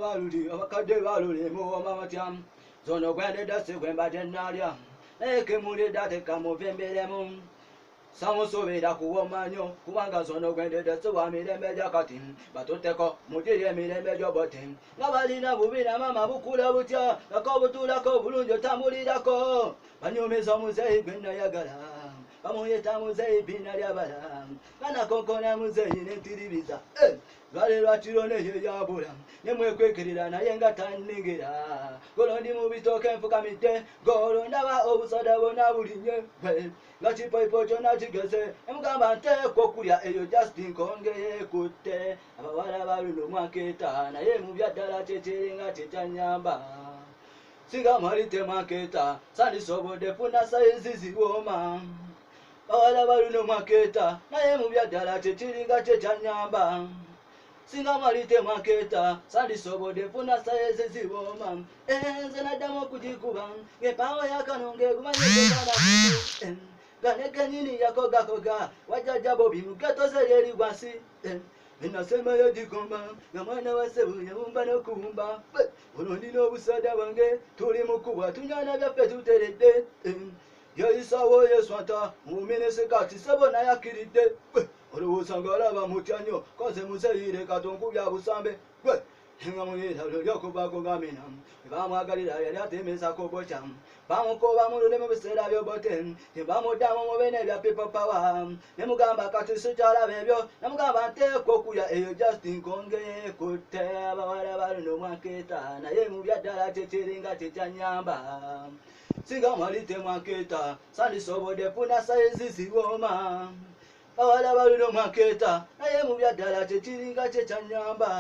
baluli abakadde baluli muwoma batya zono gwendedde sikwembadde nnalya naye kemulidde ate kamuvembiremu samusuubira kuwoma nnyo kubanga zono gwendedde siwa mirembe gya kati batutteko mugiri emirembe gy'obote nga balina bubina mama bukula butya nako butuulako bulungi otambulirako banyumiza omuzeeyi gwe nayagala bamuyita muzeeyi bina lyabala kanakonkona muzeeyi nentiribiza lwale lwakiro neyo yabula nemwekwekirira naye nga tannengera golo ndi mu bitooke enfukamidde golo ndaba obusada bwonna bulinye nga kipoipo kyonna kigeze emugamba nteekwa okulya eyo Justin Konge yeekutte abawala baluno omwakeeta naye mu byaddala kyekiringa kyekyanyamba singa mwalite mwakeeta sandisobodde funa sayizi ziwooma bawala baluno omwakeeta naye mu byaddala kyekiringa kyekyanyamba singa mwalite mwakeeta sandisobodde funa sayizi ziwooma nze naddamu okugikuba ng'empaawo y'akanonge egumanyekekana ganekenyini yakogakoga wajjajja bobi mugetoze lyeri wansi enasemayo gigomba nga mwana wa ssebo yawumba n'okuwumba olwo ndina obusada bwange tuli mukubwa tunywana byaffe tuteredde yayisawo yeswanta muminisikaati ssebo nayakiridde olowooza ng'alaba mutya nnyo koze muzeeyire katonkubya busambe nga muniralo lyokuvaako ngamina bamwagalira yali atemesako boca bamukoba mulule mu biseera byobote tebamuddamu mube n'ebya people power nemugamba kati sikyalaba ebyo namugamba nteekwa okulya eyo Justin Konge yeekutte abawala baluno omwakeeta naye mu byaddala kyekiringa kyekyanyamba singa mwalite mwakeeta sandisobodde funa sayizi ziwooma bawala baluno omwakeeta naye mu byaddala kyekiringa kyekyanyamba